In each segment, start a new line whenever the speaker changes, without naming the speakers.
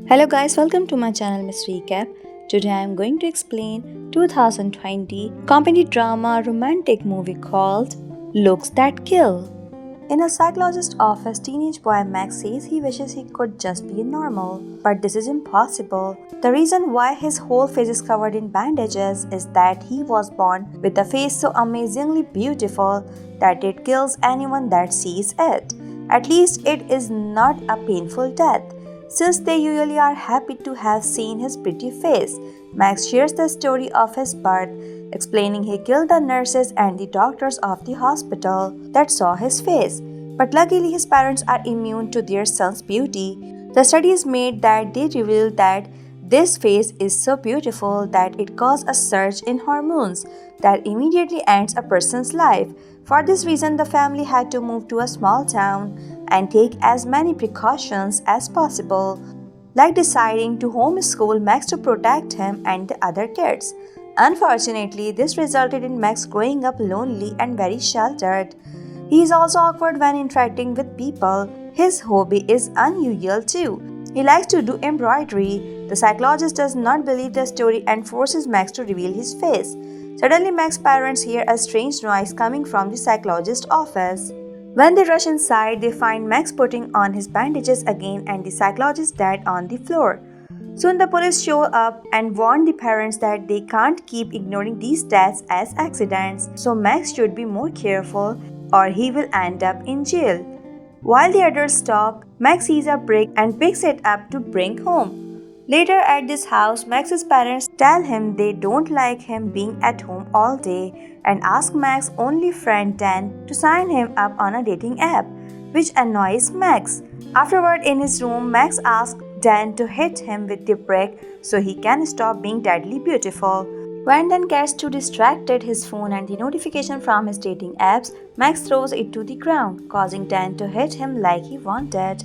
Hello guys, welcome to my channel Miss Recap. Today I am going to explain 2020 comedy drama romantic movie called Looks That Kill. In a psychologist's office, teenage boy Max says he wishes he could just be normal, but this is impossible. The reason why his whole face is covered in bandages is that he was born with a face so amazingly beautiful that it kills anyone that sees it. At least it is not a painful death, since they usually are happy to have seen his pretty face. Max shares the story of his birth, explaining he killed the nurses and the doctors of the hospital that saw his face. But luckily, his parents are immune to their son's beauty. The studies made that they revealed that this face is so beautiful that it causes a surge in hormones that immediately ends a person's life. For this reason, the family had to move to a small town and take as many precautions as possible, like deciding to homeschool Max to protect him and the other kids. Unfortunately, this resulted in Max growing up lonely and very sheltered. He is also awkward when interacting with people. His hobby is unusual too. He likes to do embroidery. The psychologist does not believe the story and forces Max to reveal his face. Suddenly, Max's parents hear a strange noise coming from the psychologist's office. When they rush inside, they find Max putting on his bandages again and the psychologist dead on the floor. Soon the police show up and warn the parents that they can't keep ignoring these deaths as accidents, so Max should be more careful or he will end up in jail. While the others talk, Max sees a brick and picks it up to bring home. Later at this house, Max's parents tell him they don't like him being at home all day and ask Max's only friend Dan to sign him up on a dating app, which annoys Max. Afterward, in his room, Max asks Dan to hit him with the brick so he can stop being deadly beautiful. When Dan gets too distracted his phone and the notification from his dating apps, Max throws it to the ground, causing Dan to hit him like he wanted.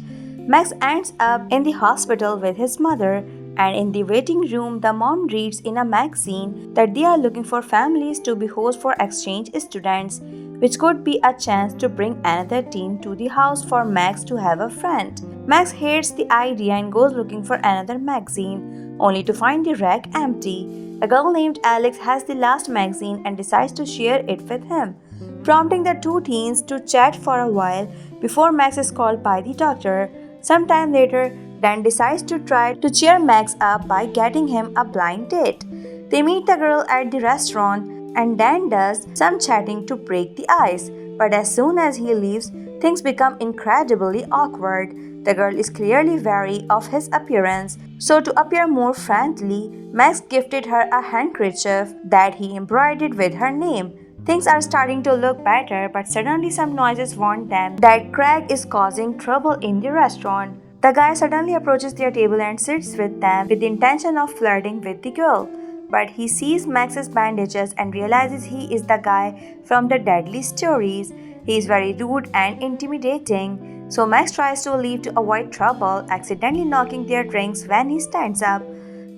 Max ends up in the hospital with his mother, and in the waiting room, the mom reads in a magazine that they are looking for families to be hosts for exchange students, which could be a chance to bring another teen to the house for Max to have a friend. Max hates the idea and goes looking for another magazine, only to find the rack empty. A girl named Alex has the last magazine and decides to share it with him, prompting the two teens to chat for a while before Max is called by the doctor. Sometime later, Dan decides to try to cheer Max up by getting him a blind date. They meet the girl at the restaurant and Dan does some chatting to break the ice. But as soon as he leaves, things become incredibly awkward. The girl is clearly wary of his appearance, so to appear more friendly, Max gifted her a handkerchief that he embroidered with her name. Things are starting to look better, but suddenly some noises warn them that Craig is causing trouble in the restaurant. The guy suddenly approaches their table and sits with them with the intention of flirting with the girl. But he sees Max's bandages and realizes he is the guy from the deadly stories. He is very rude and intimidating, so Max tries to leave to avoid trouble, accidentally knocking their drinks when he stands up.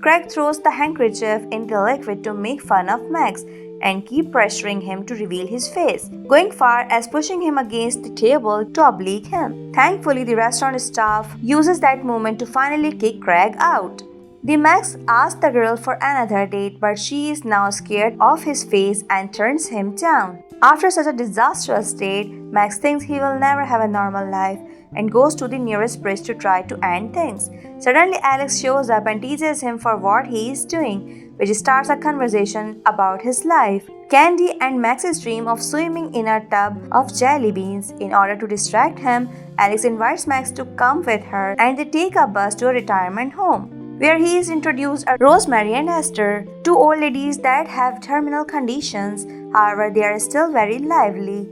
Craig throws the handkerchief in the liquid to make fun of Max and keep pressuring him to reveal his face, going far as pushing him against the table to oblique him. Thankfully, the restaurant staff uses that moment to finally kick Craig out. The Max asks the girl for another date, but she is now scared of his face and turns him down. After such a disastrous date, Max thinks he will never have a normal life and goes to the nearest bridge to try to end things. Suddenly, Alex shows up and teases him for what he is doing, which starts a conversation about his life. Candy and Max's dream of swimming in a tub of jelly beans. In order to distract him, Alex invites Max to come with her and they take a bus to a retirement home, where he is introduced as Rosemary and Esther, two old ladies that have terminal conditions. However, they are still very lively,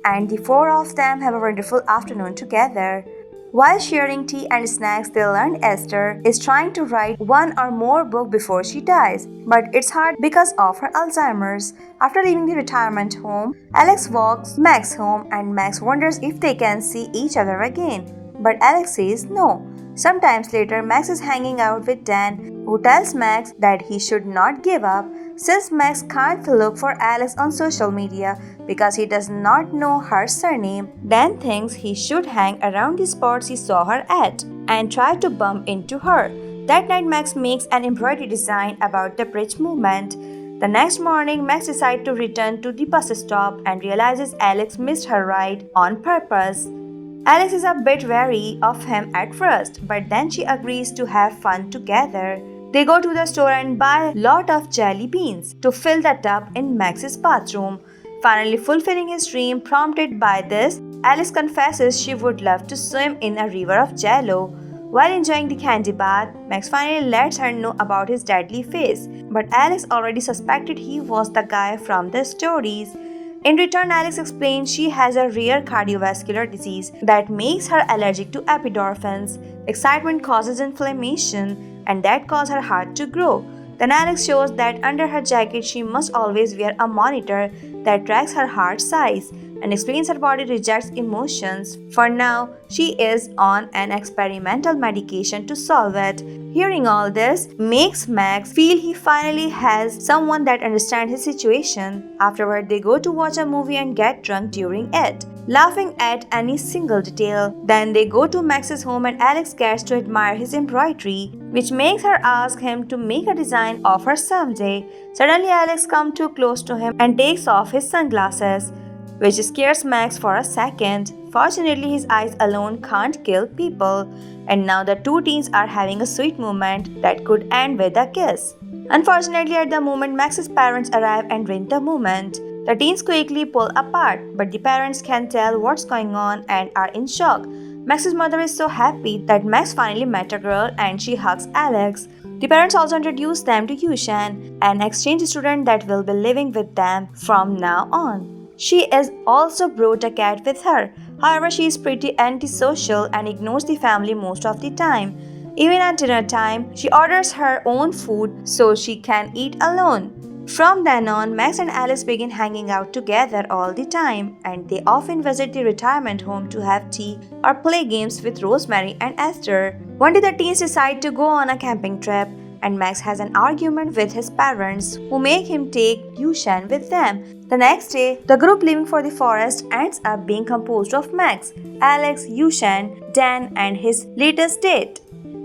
and the four of them have a wonderful afternoon together. While sharing tea and snacks, they learn Esther is trying to write one or more books before she dies, but it's hard because of her Alzheimer's. After leaving the retirement home, Alex walks Max home and Max wonders if they can see each other again, but Alex says no. Sometimes later, Max is hanging out with Dan, who tells Max that he should not give up. Since Max can't look for Alex on social media because he does not know her surname, Dan thinks he should hang around the spots he saw her at and try to bump into her. That night, Max makes an embroidery design about the bridge movement. The next morning, Max decides to return to the bus stop and realizes Alex missed her ride on purpose. Alex is a bit wary of him at first, but then she agrees to have fun together. They go to the store and buy a lot of jelly beans to fill the tub in Max's bathroom. Finally fulfilling his dream prompted by this, Alex confesses she would love to swim in a river of jello. While enjoying the candy bath, Max finally lets her know about his deadly face, but Alex already suspected he was the guy from the stories. In return, Alex explains she has a rare cardiovascular disease that makes her allergic to epidorphins. Excitement causes inflammation, and that causes her heart to grow. Then Alex shows that under her jacket she must always wear a monitor that tracks her heart size and explains her body rejects emotions. For now, she is on an experimental medication to solve it. Hearing all this makes Max feel he finally has someone that understands his situation. Afterward, they go to watch a movie and get drunk during it, laughing at any single detail. Then they go to Max's home and Alex gets to admire his embroidery, which makes her ask him to make a design of her someday. Suddenly, Alex comes too close to him and takes off his sunglasses, which scares Max for a second. Fortunately, his eyes alone can't kill people, and now the two teens are having a sweet moment that could end with a kiss. Unfortunately, at the moment, Max's parents arrive and ruin the moment. The teens quickly pull apart, but the parents can tell what's going on and are in shock. Max's mother is so happy that Max finally met a girl and she hugs Alex. The parents also introduce them to Yushan, an exchange student that will be living with them from now on. She is also brought a cat with her. However, she is pretty antisocial and ignores the family most of the time. Even at dinner time, she orders her own food so she can eat alone. From then on, Max and Alice begin hanging out together all the time, and they often visit the retirement home to have tea or play games with Rosemary and Esther. One day, the teens decide to go on a camping trip, and Max has an argument with his parents, who make him take Yushan with them. The next day, the group leaving for the forest ends up being composed of Max, Alex, Yushan, Dan, and his latest date.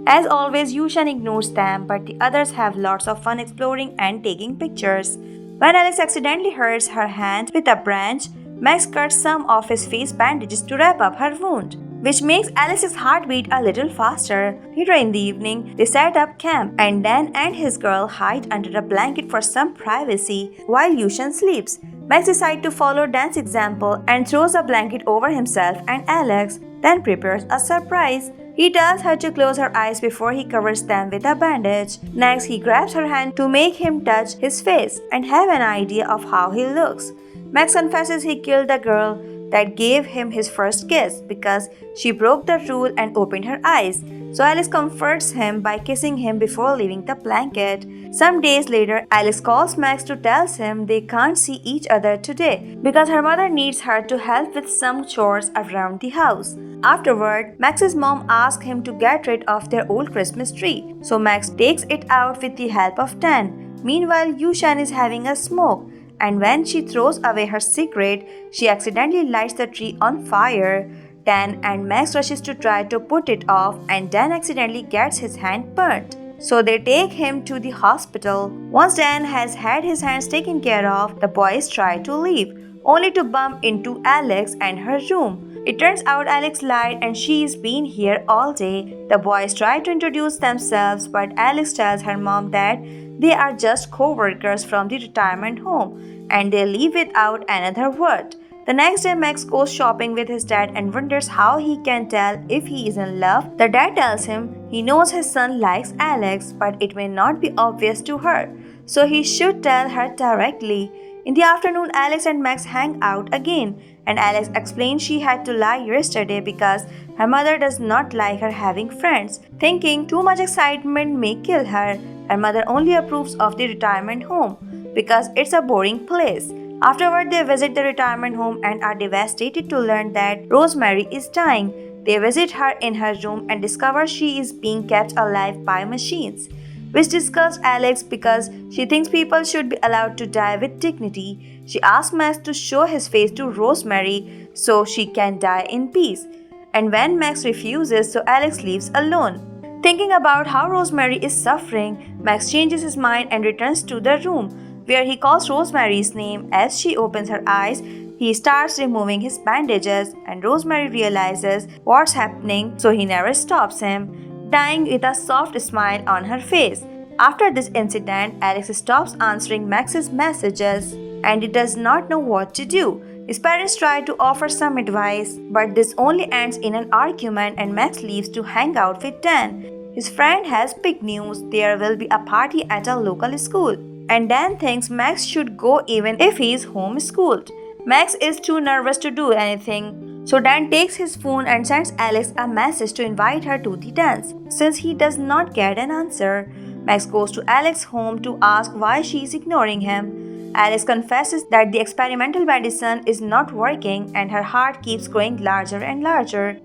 As always, Yushan ignores them, but the others have lots of fun exploring and taking pictures. When Alex accidentally hurts her hand with a branch, Max cuts some of his face bandages to wrap up her wound, which makes Alex's heartbeat a little faster. Later in the evening, they set up camp, and Dan and his girl hide under a blanket for some privacy while Yushan sleeps. Max decides to follow Dan's example and throws a blanket over himself and Alex, then prepares a surprise. He tells her to close her eyes before he covers them with a bandage. Next, he grabs her hand to make him touch his face and have an idea of how he looks. Max confesses he killed the girl that gave him his first kiss because she broke the rule and opened her eyes. So Alice comforts him by kissing him before leaving the blanket. Some days later, Alice calls Max to tell him they can't see each other today because her mother needs her to help with some chores around the house. Afterward, Max's mom asks him to get rid of their old Christmas tree, so Max takes it out with the help of Tan. Meanwhile, Yushan is having a smoke, and when she throws away her cigarette, she accidentally lights the tree on fire. Dan and Max rushes to try to put it off, and Dan accidentally gets his hand burnt. So they take him to the hospital. Once Dan has had his hands taken care of, the boys try to leave, only to bump into Alex and her room. It turns out Alex lied and she's been here all day. The boys try to introduce themselves, but Alex tells her mom that they are just co-workers from the retirement home, and they leave without another word. The next day, Max goes shopping with his dad and wonders how he can tell if he is in love. The dad tells him he knows his son likes Alex, but it may not be obvious to her, so he should tell her directly. In the afternoon, Alex and Max hang out again, and Alex explains she had to lie yesterday because her mother does not like her having friends, thinking too much excitement may kill her. Her mother only approves of the retirement home because it's a boring place. Afterward, they visit the retirement home and are devastated to learn that Rosemary is dying. They visit her in her room and discover she is being kept alive by machines. which disgusts Alex because she thinks people should be allowed to die with dignity. She asks Max to show his face to Rosemary so she can die in peace. And when Max refuses, so Alex leaves alone. Thinking about how Rosemary is suffering, Max changes his mind and returns to the room, where he calls Rosemary's name. As she opens her eyes, he starts removing his bandages, and Rosemary realizes what's happening, so he never stops him, dying with a soft smile on her face. After this incident, Alex stops answering Max's messages and he does not know what to do. His parents try to offer some advice, but this only ends in an argument and Max leaves to hang out with Dan. His friend has big news: there will be a party at a local school, and Dan thinks Max should go even if he is homeschooled. Max is too nervous to do anything, so Dan takes his phone and sends Alex a message to invite her to the dance. Since he does not get an answer, Max goes to Alex's home to ask why she is ignoring him. Alex confesses that the experimental medicine is not working and her heart keeps growing larger and larger.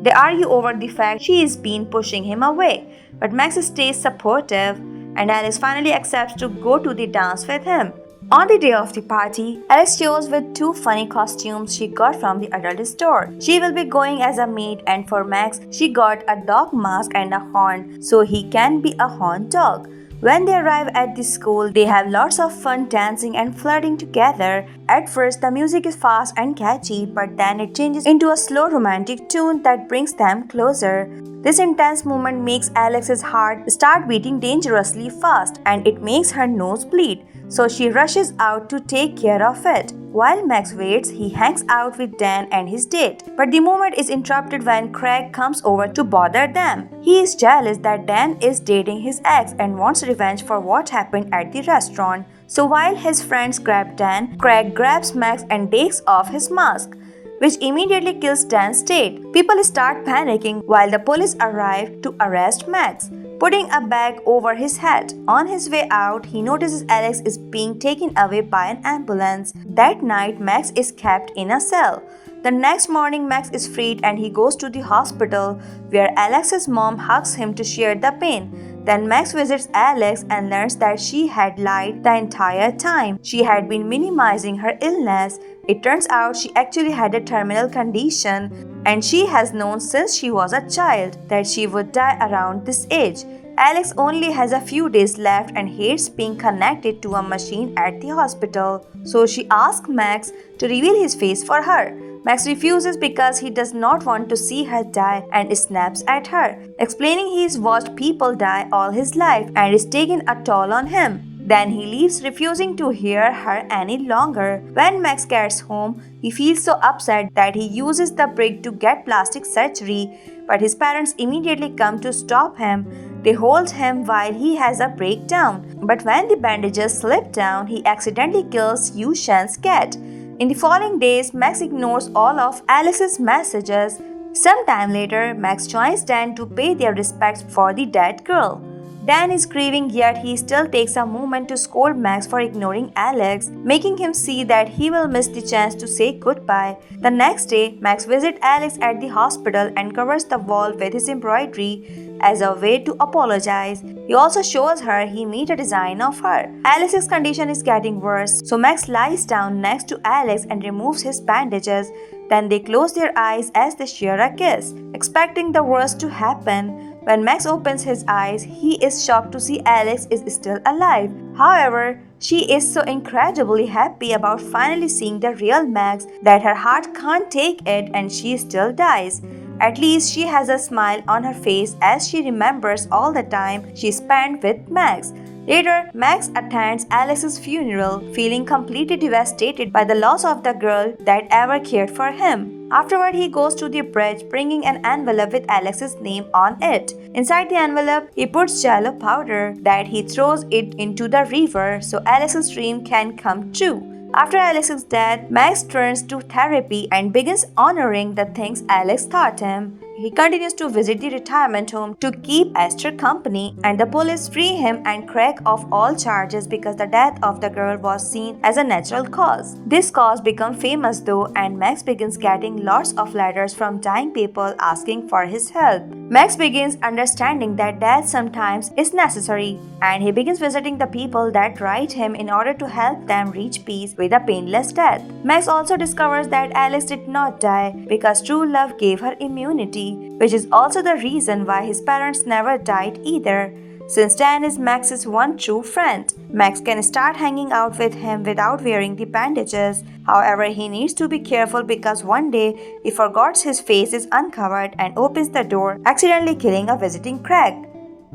They argue over the fact she is been pushing him away, but Max stays supportive and Alex finally accepts to go to the dance with him. On the day of the party, Alex shows with two funny costumes she got from the adult store. She will be going as a maid, and for Max, she got a dog mask and a horn so he can be a horned dog. When they arrive at the school, they have lots of fun dancing and flirting together. At first, the music is fast and catchy, but then it changes into a slow romantic tune that brings them closer. This intense moment makes Alex's heart start beating dangerously fast, and it makes her nose bleed, so she rushes out to take care of it. While Max waits, he hangs out with Dan and his date. But the moment is interrupted when Craig comes over to bother them. He is jealous that Dan is dating his ex and wants revenge for what happened at the restaurant. So while his friends grab Dan, Craig grabs Max and takes off his mask, which immediately kills Dan's date. People start panicking while the police arrive to arrest Max, putting a bag over his head. On his way out, he notices Alex is being taken away by an ambulance. That night, Max is kept in a cell. The next morning, Max is freed and he goes to the hospital, where Alex's mom hugs him to share the pain. Then Max visits Alex and learns that she had lied the entire time. She had been minimizing her illness. It turns out she actually had a terminal condition, and she has known since she was a child that she would die around this age. Alex only has a few days left and hates being connected to a machine at the hospital, so she asks Max to reveal his face for her. Max refuses because he does not want to see her die and snaps at her, explaining he's watched people die all his life and it's taken a toll on him. Then he leaves, refusing to hear her any longer. When Max gets home, he feels so upset that he uses the brick to get plastic surgery, but his parents immediately come to stop him. They hold him while he has a breakdown, but when the bandages slip down, he accidentally kills Yu Shen's cat. In the following days, Max ignores all of Alex's messages. Sometime later, Max joins Dan to pay their respects for the dead girl. Dan is grieving, yet he still takes a moment to scold Max for ignoring Alex, making him see that he will miss the chance to say goodbye. The next day, Max visits Alex at the hospital and covers the wall with his embroidery as a way to apologize. He also shows her he made a design of her. Alex's condition is getting worse, so Max lies down next to Alex and removes his bandages. Then they close their eyes as they share a kiss, expecting the worst to happen. When Max opens his eyes, he is shocked to see Alex is still alive. However, she is so incredibly happy about finally seeing the real Max that her heart can't take it and she still dies. At least she has a smile on her face as she remembers all the time she spent with Max. Later, Max attends Alex's funeral, feeling completely devastated by the loss of the girl that ever cared for him. Afterward, he goes to the bridge, bringing an envelope with Alex's name on it. Inside the envelope, he puts jello powder that he throws it into the river so Alex's dream can come true. After Alex's death, Max turns to therapy and begins honoring the things Alex taught him. He continues to visit the retirement home to keep Esther company, and the police free him and Craig of all charges because the death of the girl was seen as a natural cause. This cause becomes famous though, and Max begins getting lots of letters from dying people asking for his help. Max begins understanding that death sometimes is necessary, and he begins visiting the people that write him in order to help them reach peace with a painless death. Max also discovers that Alice did not die because true love gave her immunity, which is also the reason why his parents never died either. Since Dan is Max's one true friend, Max can start hanging out with him without wearing the bandages. However, he needs to be careful because one day he forgets his face is uncovered and opens the door, accidentally killing a visiting Craig.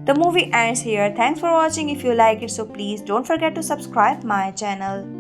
The movie ends here. Thanks for watching. If you like it, so please don't forget to subscribe my channel.